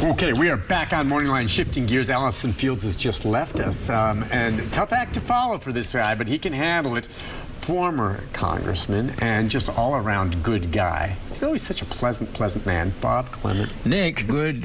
Okay, we are back on MorningLine, shifting gears. Allison Fields has just left us, and tough act to follow for this guy, but he can handle it. Former congressman and just all-around good guy. He's always such a pleasant man. Bob Clement. Nick, great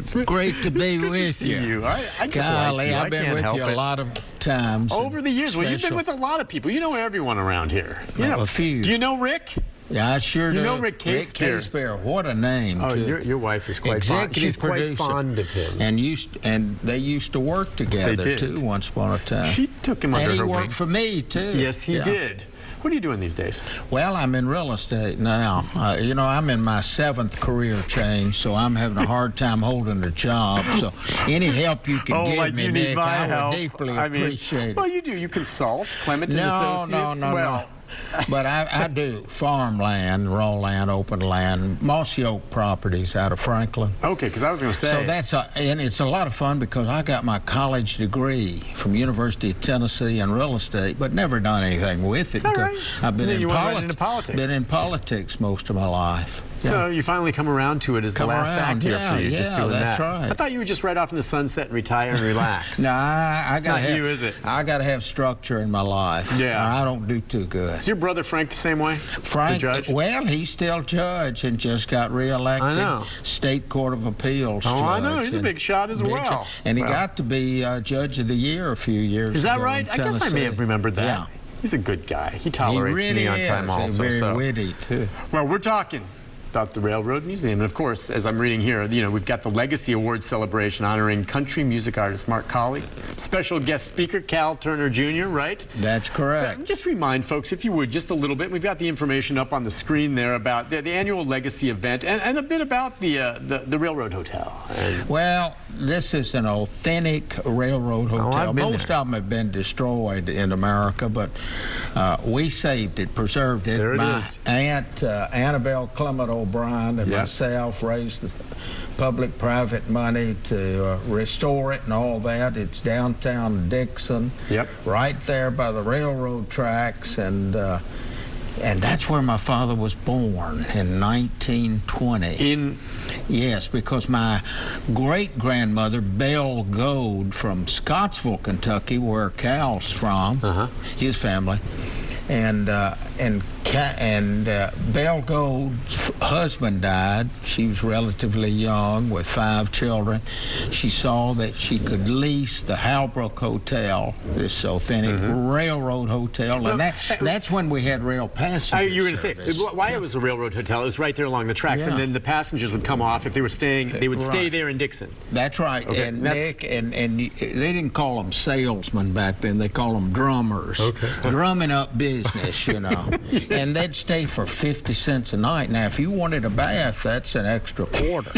to be with you. I just Golly, like you. I've been with you a lot of times. Over the years. Well, you've been with a lot of people. You know everyone around here. Yeah, a few. Do you know Rick? Yeah, I sure do. You know Rick Casper. What a name. Oh, your wife is quite fond. She's quite fond of him. And they used to work together, too, once upon a time. She took him under her wing. And he worked for me, too. Yes, he did. What are you doing these days? Well, I'm in real estate now. You know, I'm in my 7th career change, so I'm having a hard time holding a job. So any help you can give me, Nick, I would deeply appreciate it. Well, you do. You consult Clement and Associates. No. But I do farmland, raw land, open land, mossy oak properties out of Franklin. Okay, because I was going to say. So and it's a lot of fun because I got my college degree from University of Tennessee in real estate, but never done anything with it. Is that right? I've been in politics. Been in politics most of my life. So you finally come around to it as the last act here for you, just doing that's that. Right. I thought you would just ride off in the sunset and retire and relax. No, I got to have. You, is it? I got to have structure in my life. Yeah. I don't do too good. Is your brother Frank the same way? Frank, the judge? Well, he's still judge and just got reelected. I know. State Court of Appeals judge. Oh, I know. He's a big shot as well. And he got to be Judge of the Year a few years ago. Is that right? I guess I may have remembered that. Yeah. He's a good guy. He tolerates me on time also. He's very witty, too. Well, we're talking about the Railroad Museum. And of course, as I'm reading here, you know, we've got the Legacy Award celebration honoring country music artist Mark Colley. Special guest speaker, Cal Turner Jr., right? That's correct. Just remind folks, if you would, just a little bit. We've got the information up on the screen there about the annual Legacy event and a bit about the Railroad Hotel. Well, this is an authentic railroad hotel. Most of them have been destroyed in America, but we saved it, preserved it. There it My is. aunt, Annabelle Clement O'Brien, and myself raised the public-private money to restore it and all that. It's downtown Dickson, right there by the railroad tracks, and that's where my father was born in 1920. Yes, because my great-grandmother, Belle Gold, from Scottsville, Kentucky, where Cal's from, his family, and Belle Gold's husband died. She was relatively young with 5 children. She saw that she could lease the Halbrook Hotel, this authentic railroad hotel, and that's when we had rail passenger You were going to service. say, why it was a railroad hotel, it was right there along the tracks, and then the passengers would come off. If they were staying, they would stay there in Dickson. That's right. Okay. And Nick, and they didn't call them salesmen back then. They called them drummers. Drumming up business, you know. And they'd stay for 50 cents a night. Now, if you wanted a bath, that's an extra quarter.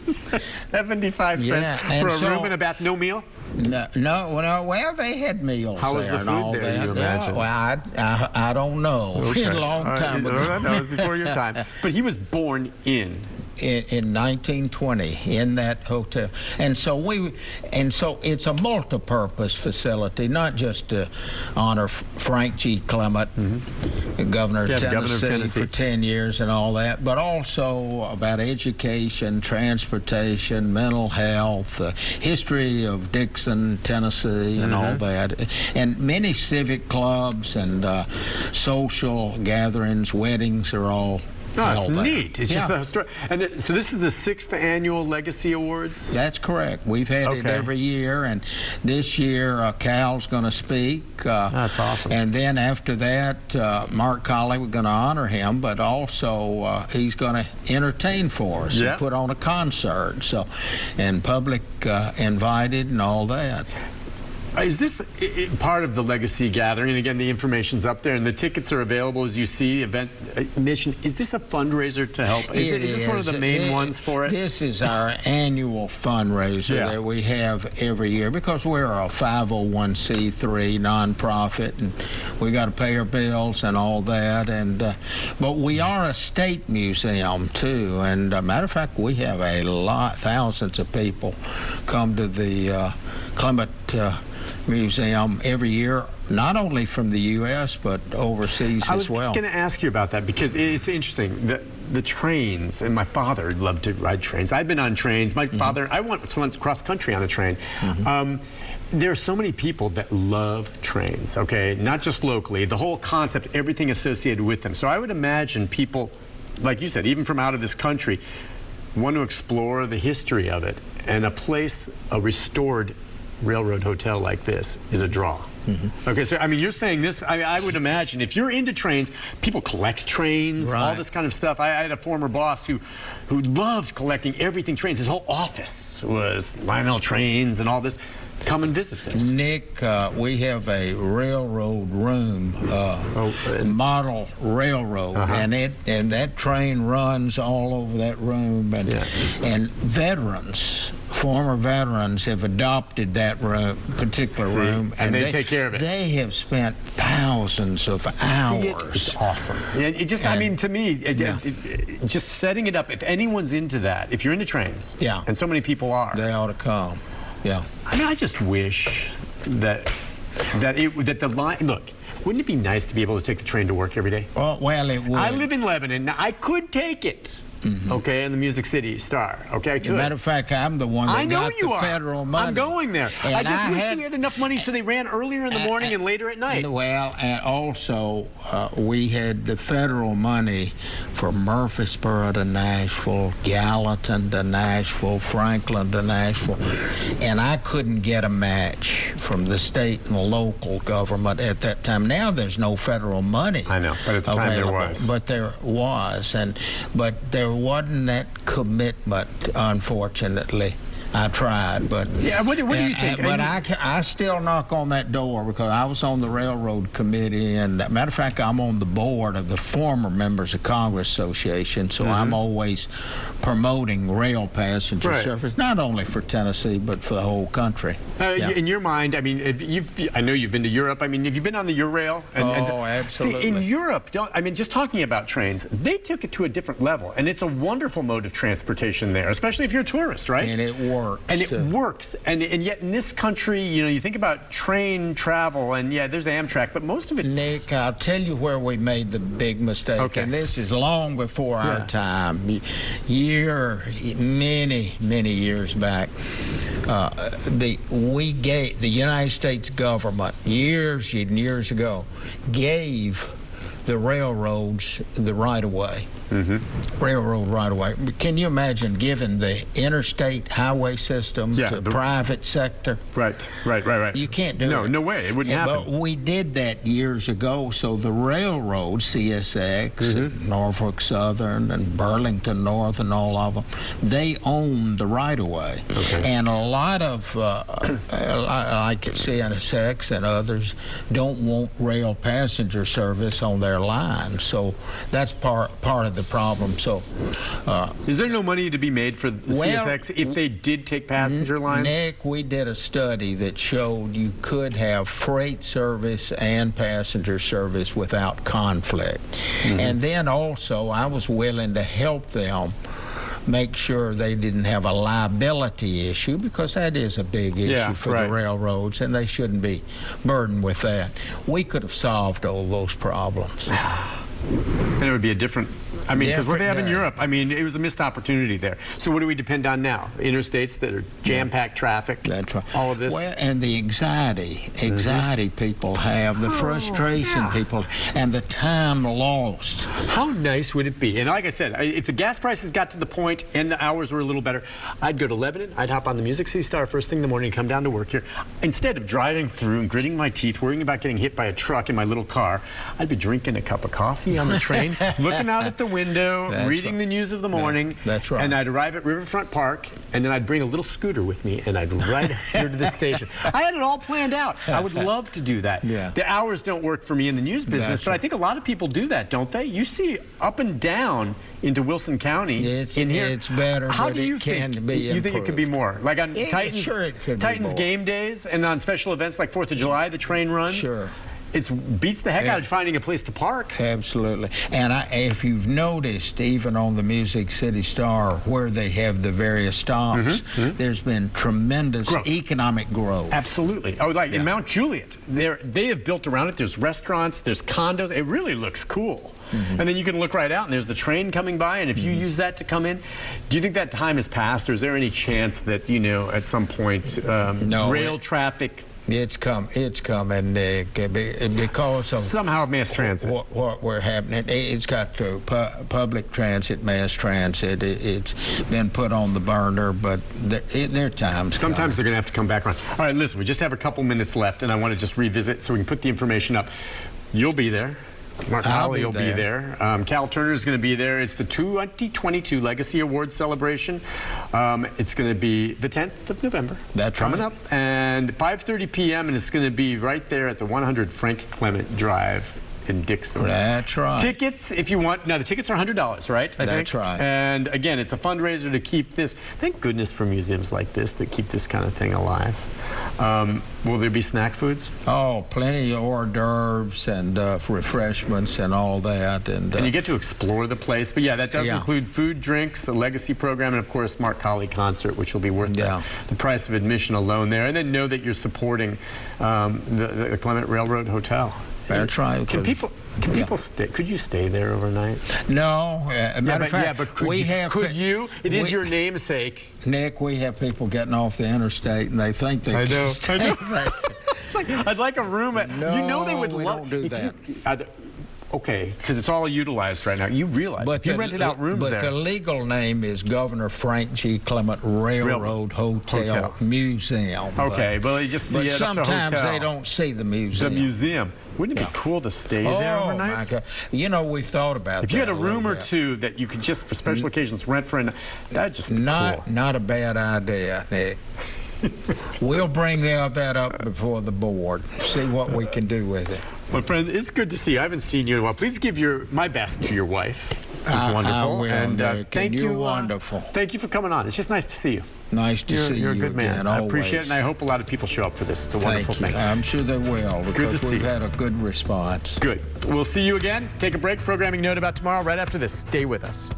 75 cents for a room and a bath, no meal? Well, they had meals How was there the food and all there, that. you imagine? Well, I don't know. A long time ago. No, it was before your time. But he was born in 1920 in that hotel, and so it's a multi-purpose facility, not just to honor Frank G. Clement, Governor of Tennessee for 10 years and all that, but also about education, transportation, mental health, history of Dickson, Tennessee, and all that, and many civic clubs and social gatherings, weddings are all. Oh, it's neat. It's just the story. And so this is the 6th annual Legacy Awards? That's correct. We've had it every year, and this year Cal's going to speak. That's awesome. And then after that, Mark Colley, we're going to honor him, but also he's going to entertain for us and put on a concert. So, and public invited and all that. Is this part of the Legacy Gathering? And again, the information's up there, and the tickets are available as you see. Event admission. Is this a fundraiser to help? Is this one of the main ones for it? This is our annual fundraiser that we have every year because we're a 501c3 nonprofit, and we got to pay our bills and all that. And but we are a state museum too. And matter of fact, we have thousands of people come to the Clement Museum every year, not only from the U.S. but overseas as well. I was going to ask you about that because it's interesting. the trains, and my father loved to ride trains. I've been on trains. My father, I went cross country on a train. There are so many people that love trains, okay? Not just locally, the whole concept, everything associated with them. So I would imagine people, like you said, even from out of this country, want to explore the history of it. And a restored railroad hotel like this is a draw. Okay, so I mean, you're saying this, I would imagine if you're into trains, people collect trains, all this kind of stuff. I had a former boss who loved collecting everything trains. His whole office was Lionel trains and all this. Come and visit this. Nick, we have a railroad room, model railroad, and that train runs all over that room, and veterans, former veterans, have adopted that particular room, and they take care of it. They have spent thousands of hours. It's awesome. It just, I mean, to me, just setting it up. If anyone's into that, if you're into trains, and so many people are, they ought to come. I mean, I just wish that the line. Look, wouldn't it be nice to be able to take the train to work every day? Well, it would. I live in Lebanon. Now, I could take it. Okay, in the Music City Star. Okay, I could. As a matter of fact, I'm the one that got the federal money. I'm going there. And I just wish we had enough money so they ran earlier in the morning and later at night. Well, and also we had the federal money for Murfreesboro to Nashville, Gallatin to Nashville, Franklin to Nashville, and I couldn't get a match from the state and the local government at that time. Now there's no federal money. I know, but at the time there was. But there was, but there wasn't that commitment, unfortunately. I tried, but what do you think? But I still knock on that door because I was on the railroad committee, and matter of fact, I'm on the board of the former members of Congress Association, so I'm always promoting rail passenger service, not only for Tennessee but for the whole country. In your mind, I mean, I know you've been to Europe. I mean, have you been on the Eurail? Absolutely. See, in Europe, I mean, just talking about trains, they took it to a different level, and it's a wonderful mode of transportation there, especially if you're a tourist, right? And it works. And it works. And yet in this country, you know, you think about train travel, and there's Amtrak, but most of it's... Nick, I'll tell you where we made the big mistake, and this is long before our time. Many years back, the United States government, years and years ago, gave the railroads the right-of-way. Railroad right-of-way. Can you imagine giving the interstate highway system to the private sector? Right. You can't do it. No way. It wouldn't happen. But we did that years ago, so the railroad, CSX, and Norfolk Southern, and Burlington North, and all of them, they own the right-of-way. And a lot of, like CSX and others, don't want rail passenger service on their line. So that's part of the problem. So, is there no money to be made for the CSX if they did take passenger lines? Nick, we did a study that showed you could have freight service and passenger service without conflict. And then also, I was willing to help them make sure they didn't have a liability issue, because that is a big issue for the railroads, and they shouldn't be burdened with that. We could have solved all those problems. And it would be a different... I mean, because what they have in Europe, I mean, it was a missed opportunity there. So what do we depend on now? Interstates that are jam-packed traffic? That's right. All of this? Well, and the anxiety people have, the frustration people, and the time lost. How nice would it be? And like I said, if the gas prices got to the point and the hours were a little better, I'd go to Lebanon, I'd hop on the Music City Star first thing in the morning and come down to work here. Instead of driving through and gritting my teeth, worrying about getting hit by a truck in my little car, I'd be drinking a cup of coffee on the train, looking out at the window, reading the news of the morning. That's right. And I'd arrive at Riverfront Park, and then I'd bring a little scooter with me, and I'd ride here to the station. I had it all planned out. I would love to do that. The hours don't work for me in the news business, but I think a lot of people do that, don't they? You see up and down into Wilson County in here. It's better, How but do you it can think, be you improved. think it could be more? Like on It could be Titans more. game days and on special events like 4th of July, the train runs? Sure. it beats the heck out of finding a place to park. Absolutely. And if you've noticed, even on the Music City Star, where they have the various stops, there's been tremendous economic growth. Absolutely. Oh, like in Mount Juliet, they have built around it. There's restaurants, there's condos. It really looks cool. And then you can look right out, and there's the train coming by, and if you use that to come in, do you think that time has passed, or is there any chance that, you know, at some point, rail traffic... It's coming, Nick, because of somehow mass transit. What we're happening. It's got to public transit, mass transit. It's been put on the burner, but there are times. Sometimes they're going to have to come back around. All right, listen, we just have a couple minutes left, and I want to just revisit so we can put the information up. You'll be there. Mark Holly will be there. Cal Turner is going to be there. It's the 2022 Legacy Awards celebration. It's going to be the 10th of November. That's coming up, and 5:30 p.m. and it's going to be right there at the 100 Frank Clement Drive in Dickson. That's right. Tickets, if you want. Now, the tickets are $100, right? That's right. And again, it's a fundraiser to keep this. Thank goodness for museums like this that keep this kind of thing alive. Will there be snack foods? Oh, plenty of hors d'oeuvres and refreshments and all that. And you get to explore the place. But yeah, that does include food, drinks, a legacy program, and of course, Mark Holly concert, which will be worth the price of admission alone there. And then know that you're supporting the Clement Railroad Hotel. That's right. Can people stay? Could you stay there overnight? No. Matter of fact, but could you? It is your namesake. Nick, we have people getting off the interstate and they think they can stay there. It's like, I'd like a room. No, you know they would love. We don't do that. Okay, because it's all utilized right now. You realize if you rented out rooms there. But the legal name is Governor Frank G. Clement Railroad Hotel Museum. Okay, but you just but sometimes they don't see the museum. The museum. Wouldn't it be cool to stay there overnight? Oh, my God. You know, we've thought about that. If you had a room or two that you could just, for special occasions, rent for, that'd just be cool. Not a bad idea, Nick. We'll bring that up before the board, see what we can do with it. Well, friend, it's good to see you. I haven't seen you in a while. Please give my best to your wife. It's wonderful. I will, and thank you. You're wonderful. Thank you for coming on. It's just nice to see you. Nice to see you. You're a good man. Again, I appreciate it, and I hope a lot of people show up for this. It's a wonderful thing. I'm sure they will, because we've had a good response. Good. We'll see you again. Take a break. Programming note about tomorrow right after this. Stay with us.